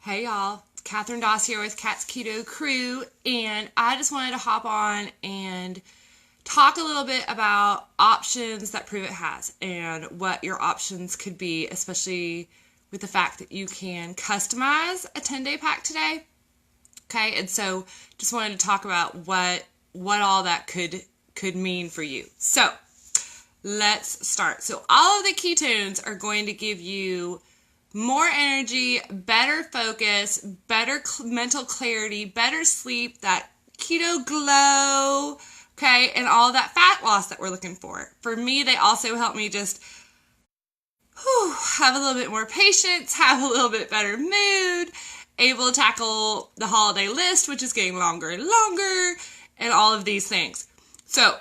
Hey y'all, Catherine Doss here with Cat's Keto Crew, and I just wanted to hop on and talk a little bit about options that Pruvit has and what your options could be, especially with the fact that you can customize a 10-day pack today. Okay, and so just wanted to talk about what all that could mean for you. So let's start. So all of the ketones are going to give you more energy, better focus, better mental clarity, better sleep, that keto glow, okay, and all that fat loss that we're looking for. For me, they also help me just have a little bit more patience, have a little bit better mood, able to tackle the holiday list, which is getting longer and longer, and all of these things. So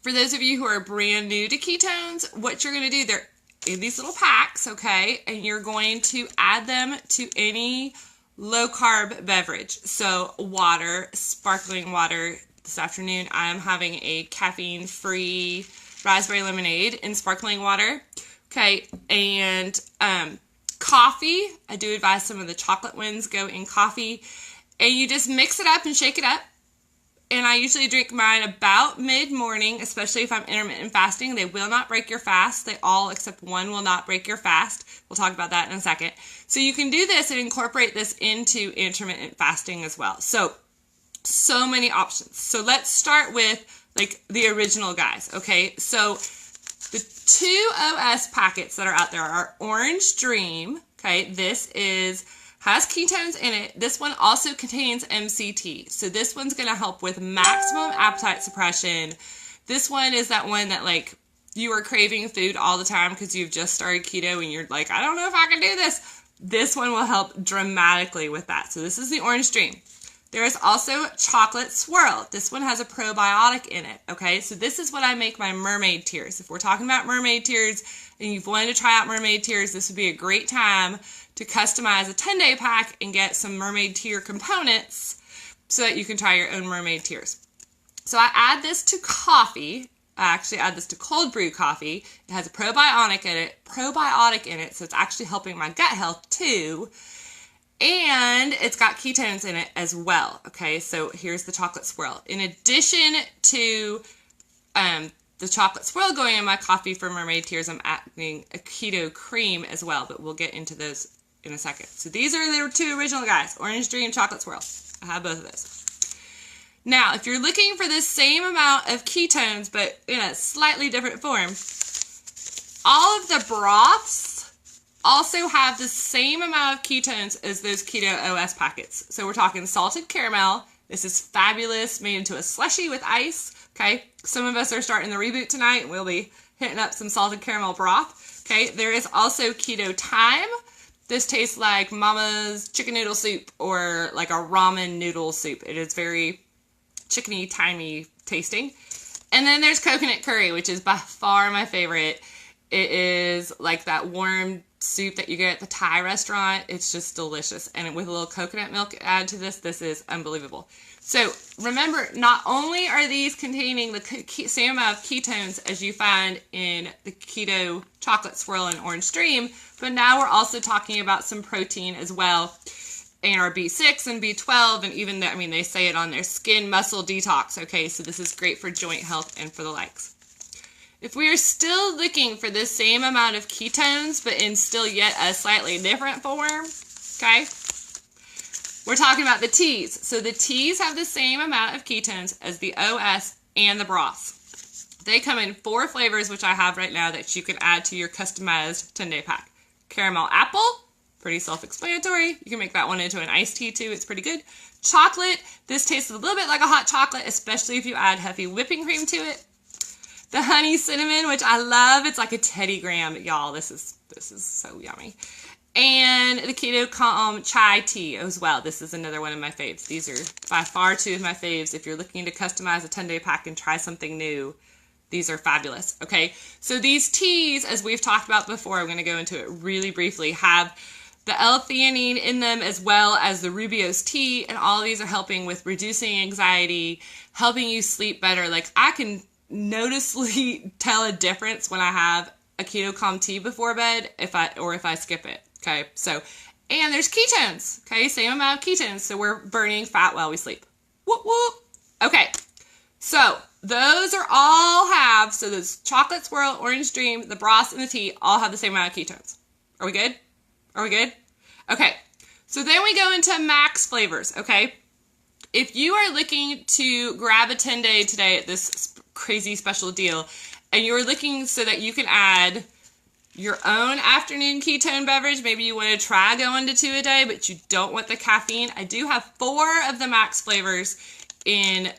for those of you who are brand new to ketones, what you're going to do, they're in these little packs, okay, and you're going to add them to any low carb beverage. So water, sparkling water. This afternoon I am having a caffeine free raspberry lemonade in sparkling water, okay, and coffee. I do advise some of the chocolate ones go in coffee, and you just mix it up and shake it up. And I usually drink mine about mid-morning, especially if I'm intermittent fasting. They will not break your fast. They all, except one, will not break your fast. We'll talk about that in a second. So you can do this and incorporate this into intermittent fasting as well. So many options. So let's start with like the original guys, okay? So the two OS packets that are out there are Orange Dream, okay? This has ketones in it. This one also contains MCT. So this one's going to help with maximum appetite suppression. This one is that one that like you are craving food all the time because you've just started keto and you're like, I don't know if I can do this. This one will help dramatically with that. So this is the Orange Dream. There is also Chokolate Swirl. This one has a probiotic in it, okay? So this is what I make my mermaid tears. If we're talking about mermaid tears and you've wanted to try out mermaid tears, this would be a great time to customize a 10-day pack and get some mermaid tear components so that you can try your own mermaid tears. So I add this to coffee. I actually add this to cold brew coffee. It has a probiotic in it, so it's actually helping my gut health too. And it's got ketones in it as well. Okay, so here's the Chocolate Swirl. In addition to the Chocolate Swirl going in my coffee for mermaid tears, I'm adding a Keto Cream as well, but we'll get into those in a second. So these are the two original guys, Orange Dream, Chocolate Swirl. I have both of those. Now, if you're looking for the same amount of ketones, but in a slightly different form, all of the broths also have the same amount of ketones as those Keto OS packets. So we're talking salted caramel. This is fabulous, made into a slushie with ice, okay? Some of us are starting the reboot tonight, and we'll be hitting up some salted caramel broth, okay? There is also Keto Thyme. This tastes like mama's chicken noodle soup or like a ramen noodle soup. It is very chickeny, thymy tasting. And then there's coconut curry, which is by far my favorite. It is like that warm soup that you get at the Thai restaurant. It's just delicious. And with a little coconut milk added to this, this is unbelievable. So remember, not only are these containing the same amount of ketones as you find in the Keto Chocolate Swirl and Orange Dream, but now we're also talking about some protein as well, and our B6 and B12, and even, they say it on their skin muscle detox, okay? So this is great for joint health and for the likes. If we are still looking for the same amount of ketones, but in still yet a slightly different form, okay, we're talking about the teas. So the teas have the same amount of ketones as the OS and the broths. They come in 4 flavors, which I have right now, that you can add to your customized 10-day pack. Caramel apple, pretty self-explanatory. You can make that one into an iced tea too. It's pretty good. Chocolate, this tastes a little bit like a hot chocolate, especially if you add heavy whipping cream to it. The honey cinnamon, which I love. It's like a Teddy Graham, y'all. This is so yummy. And the Keto Kalm chai tea as well. This is another one of my faves. These are by far 2 of my faves. If you're looking to customize a 10-day pack and try something new, these are fabulous. Okay, so these teas, as we've talked about before, I'm going to go into it really briefly, have the L-theanine in them as well as the Rubio's tea, and all of these are helping with reducing anxiety, helping you sleep better. Like, I can noticeably tell a difference when I have a Keto Kalm tea before bed if I skip it. Okay, so And there's ketones, okay? Same amount of ketones, so we're burning fat while we sleep. Whoop, whoop. Okay, so those are all have, so those Chocolate Swirl, Orange Dream, the broth, and the tea all have the same amount of ketones. Are we good? Are we good? Okay, so then we go into max flavors, okay? If you are looking to grab a 10-day today at this crazy special deal, and you're looking so that you can add your own afternoon ketone beverage, maybe you want to try going to 2 a day, but you don't want the caffeine, I do have 4 of the max flavors in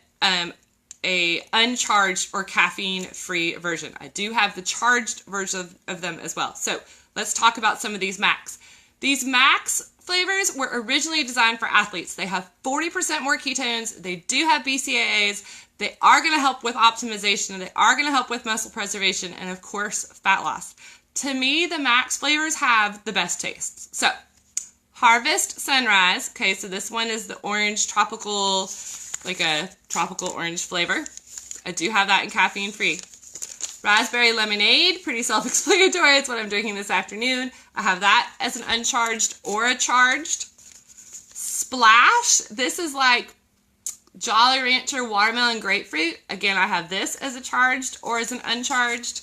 a uncharged or caffeine-free version. I do have the charged version of them as well. So let's talk about some of these max. These max flavors were originally designed for athletes. They have 40% more ketones. They do have BCAAs. They are going to help with optimization. They are going to help with muscle preservation and, of course, fat loss. To me, the max flavors have the best tastes. So, Harvest Sunrise. Okay, so this one is the orange tropical, like a tropical orange flavor. I do have that in caffeine-free. Raspberry Lemonade, pretty self-explanatory. It's what I'm drinking this afternoon. I have that as an uncharged or a charged. Splash, this is like Jolly Rancher Watermelon Grapefruit. Again, I have this as a charged or as an uncharged.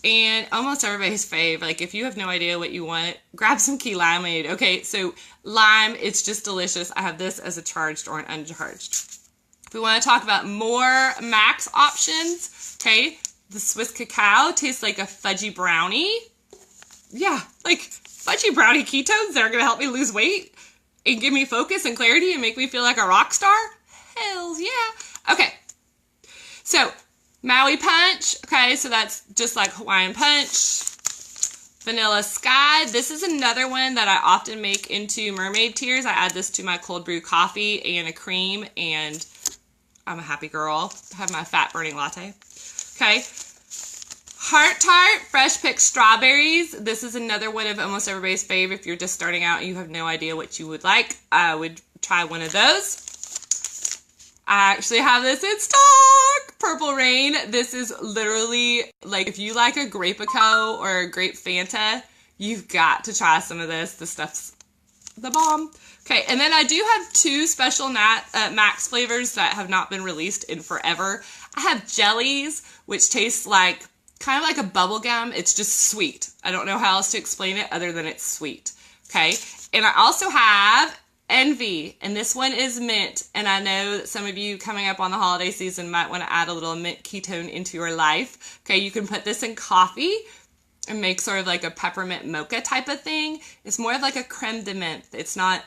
And almost everybody's fave, like if you have no idea what you want, grab some key limeade. Okay, so lime, it's just delicious. I have this as a charged or an uncharged. If we want to talk about more max options, okay, the Swiss Cacao tastes like a fudgy brownie. Yeah, like fudgy brownie ketones that are going to help me lose weight and give me focus and clarity and make me feel like a rock star? Hells yeah. Okay, so Maui Punch, okay, so that's just like Hawaiian Punch. Vanilla Sky, this is another one that I often make into mermaid tears. I add this to my cold brew coffee and a cream, and I'm a happy girl. I have my fat burning latte. Okay, Heart Tart, fresh picked strawberries. This is another one of almost everybody's fave. If you're just starting out and you have no idea what you would like, I would try one of those. I actually have this in stock. Purple Rain. This is literally like if you like a Grape-A-Co or a Grape Fanta, you've got to try some of this. This stuff's the bomb. Okay, and then I do have 2 special max flavors that have not been released in forever. I have jellies, which taste like kind of like a bubble gum. It's just sweet. I don't know how else to explain it other than it's sweet. Okay, and I also have Envy, and this one is mint, and I know that some of you coming up on the holiday season might want to add a little mint ketone into your life. Okay, you can put this in coffee and make sort of like a peppermint mocha type of thing. It's more of like a creme de mint. It's not,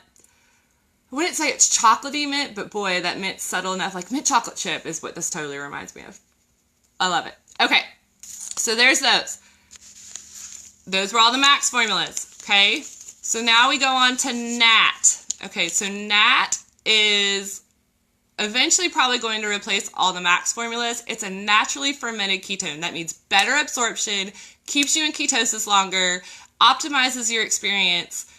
I wouldn't say it's chocolatey mint, but boy, that mint's subtle enough. Like mint chocolate chip is what this totally reminds me of. I love it. Okay, so there's those. Those were all the max formulas, okay? So now we go on to Nat. Okay, so Nat is eventually probably going to replace all the max formulas. It's a naturally fermented ketone. That means better absorption, keeps you in ketosis longer, optimizes your experience.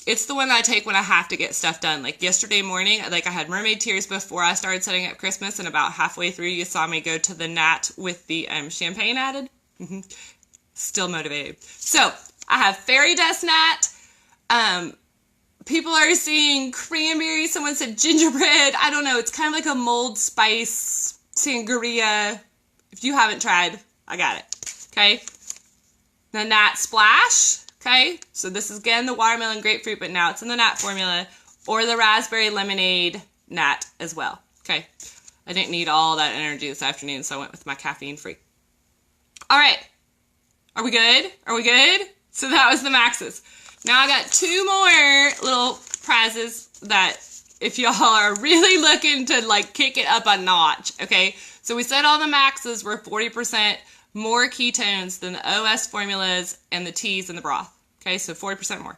It's the one that I take when I have to get stuff done. Like yesterday morning, like I had mermaid tears before I started setting up Christmas, and about halfway through you saw me go to the Nat with the champagne added. Still motivated. So I have fairy dust Nat. People are seeing cranberry. Someone said gingerbread. I don't know. It's kind of like a mulled spice sangria. If you haven't tried, I got it. Okay. The Nat Splash. Okay. So this is again the watermelon grapefruit, but now it's in the Nat formula, or the raspberry lemonade Nat as well. Okay. I didn't need all that energy this afternoon, so I went with my caffeine free. All right. Are we good? Are we good? So that was the maxes. Now I got 2 more little prizes that if y'all are really looking to like kick it up a notch, okay? So we said all the maxes were 40% more ketones than the OS formulas and the teas and the broth, okay? So 40% more.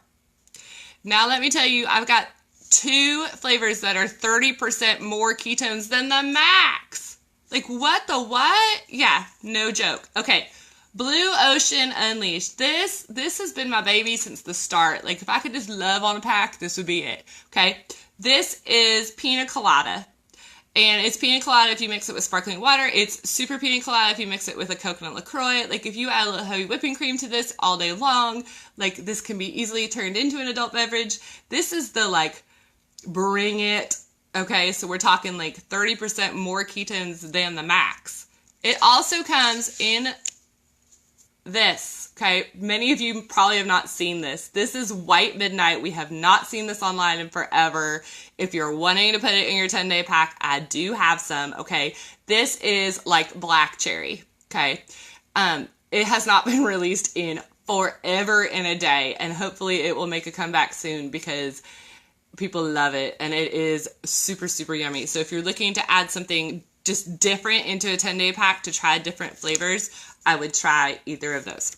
Now let me tell you, I've got 2 flavors that are 30% more ketones than the max. Like what the what? Yeah, no joke. Okay. Blue Ocean Unleashed. This has been my baby since the start. Like, if I could just love on a pack, this would be it. Okay? This is pina colada. And it's pina colada if you mix it with sparkling water. It's super pina colada if you mix it with a coconut LaCroix. Like, if you add a little heavy whipping cream to this all day long, like, this can be easily turned into an adult beverage. This is the, like, bring it. Okay, so we're talking like 30% more ketones than the max. It also comes in this. Okay, many of you probably have not seen this. This is White Midnight. We have not seen this online in forever. If you're wanting to put it in your 10-day pack, I do have some. Okay, this is like black cherry. Okay, it has not been released in forever and a day, and hopefully it will make a comeback soon because people love it, and it is super, super yummy. So if you're looking to add something just different into a 10-day pack to try different flavors, I would try either of those.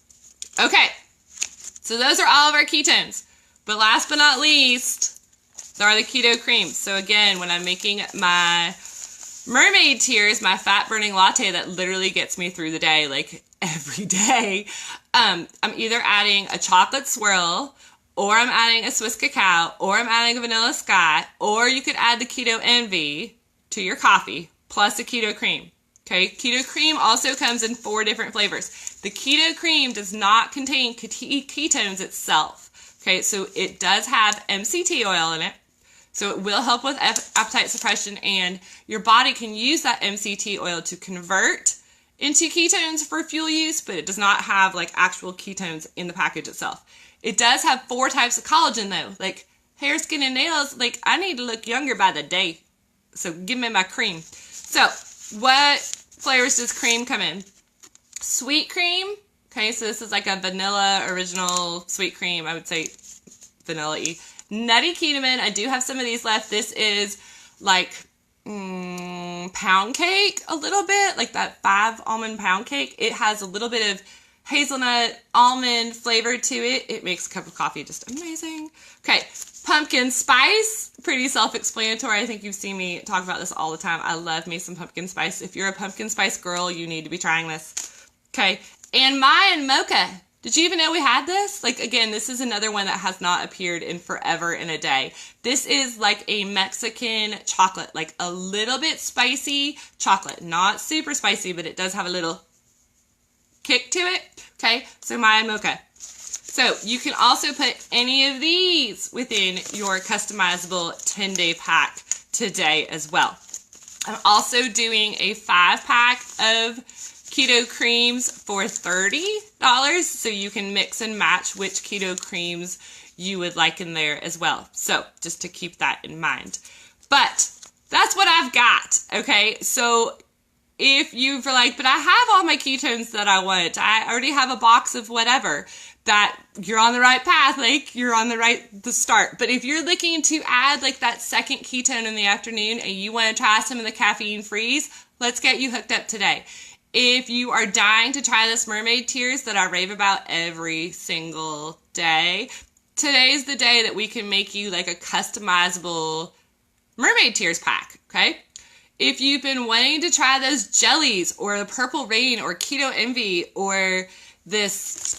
Okay, so those are all of our ketones. But last but not least, there are the keto creams. So again, when I'm making my mermaid tears, my fat-burning latte that literally gets me through the day, like every day, I'm either adding a chocolate swirl, or I'm adding a Swiss cacao, or I'm adding a vanilla sky, or you could add the keto envy to your coffee, plus a keto cream. Okay, keto cream also comes in 4 different flavors. The keto cream does not contain ketones itself. Okay, so it does have MCT oil in it. So it will help with appetite suppression, and your body can use that MCT oil to convert into ketones for fuel use, but it does not have like actual ketones in the package itself. It does have 4 types of collagen though, like hair, skin, and nails. Like, I need to look younger by the day, so give me my cream. So what flavors does cream come in? Sweet cream. Okay, so this is like a vanilla original sweet cream. I would say vanilla-y. Nutty Ketamine. I do have some of these left. This is like pound cake a little bit, like that 5 almond pound cake. It has a little bit of hazelnut almond flavor to it. It makes a cup of coffee just amazing. Okay, pumpkin spice, pretty self-explanatory. I think you've seen me talk about this all the time. I love me some pumpkin spice. If you're a pumpkin spice girl, you need to be trying this. Okay, and Mayan Mocha. Did you even know we had this? Like, again, this is another one that has not appeared in forever and a day. This is like a Mexican chocolate, like a little bit spicy chocolate. Not super spicy, but it does have a little kick to it. Okay, so Mayan Mocha. So you can also put any of these within your customizable 10-day pack today as well. I'm also doing a 5-pack of keto creams for $30, so you can mix and match which keto creams you would like in there as well. So just to keep that in mind. But that's what I've got, okay? So if you're like, but I have all my ketones that I want, I already have a box of whatever, that you're on the right path, like you're on the start. But if you're looking to add like that second ketone in the afternoon and you want to try some of the caffeine freeze, let's get you hooked up today. If you are dying to try this mermaid tears that I rave about every single day, today's the day that we can make you like a customizable mermaid tears pack, okay? If you've been wanting to try those jellies or the Purple Rain or Keto Envy or this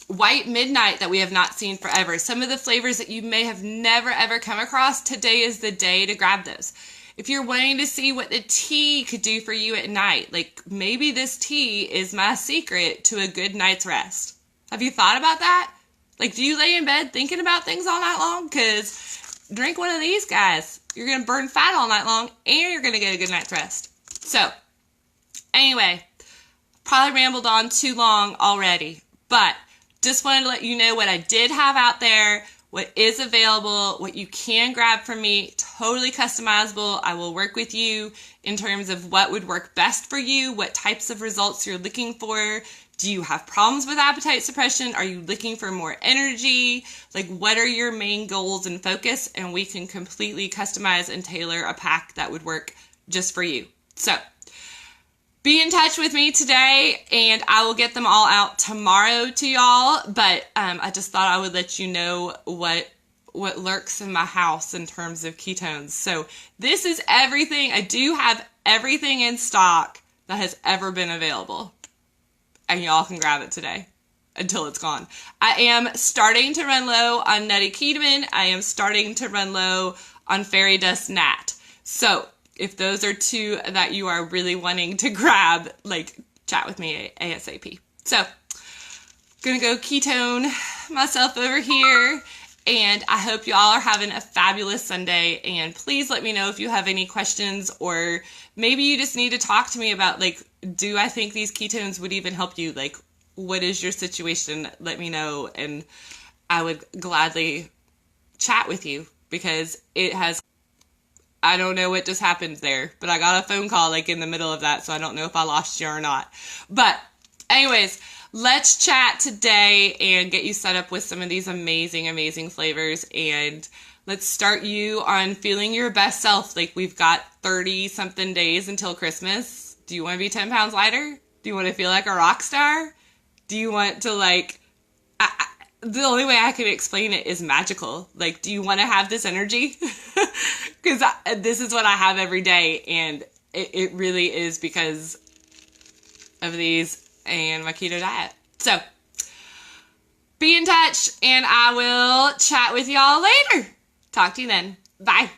White Midnight that we have not seen forever, some of the flavors that you may have never ever come across, today is the day to grab those. If you're wanting to see what the tea could do for you at night, like maybe this tea is my secret to a good night's rest. Have you thought about that? Like, do you lay in bed thinking about things all night long? Because drink one of these guys. You're going to burn fat all night long and you're going to get a good night's rest. So, anyway, probably rambled on too long already, but just wanted to let you know what I did have out there, what is available, what you can grab from me, totally customizable. I will work with you in terms of what would work best for you, what types of results you're looking for. Do you have problems with appetite suppression? Are you looking for more energy? Like, what are your main goals and focus? And we can completely customize and tailor a pack that would work just for you. So, be in touch with me today, and I will get them all out tomorrow to y'all. But I just thought I would let you know what lurks in my house in terms of ketones. So this is everything. I do have everything in stock that has ever been available, and y'all can grab it today until it's gone. I am starting to run low on Nutty Ketamine. I am starting to run low on Fairy Dust Nat. So if those are two that you are really wanting to grab, like, chat with me ASAP. So, gonna go ketone myself over here, and I hope you all are having a fabulous Sunday, and please let me know if you have any questions, or maybe you just need to talk to me about, like, do I think these ketones would even help you? Like, what is your situation? Let me know, and I would gladly chat with you, because it has, I don't know what just happened there, but I got a phone call like in the middle of that, so I don't know if I lost you or not. But anyways, let's chat today and get you set up with some of these amazing, amazing flavors, and let's start you on feeling your best self. Like, we've got 30 something days until Christmas. Do you want to be 10 pounds lighter? Do you want to feel like a rock star? Do you want to, like, the only way I can explain it is magical. Like, do you want to have this energy? Because this is what I have every day, and it really is because of these and my keto diet. So, be in touch, and I will chat with y'all later. Talk to you then. Bye.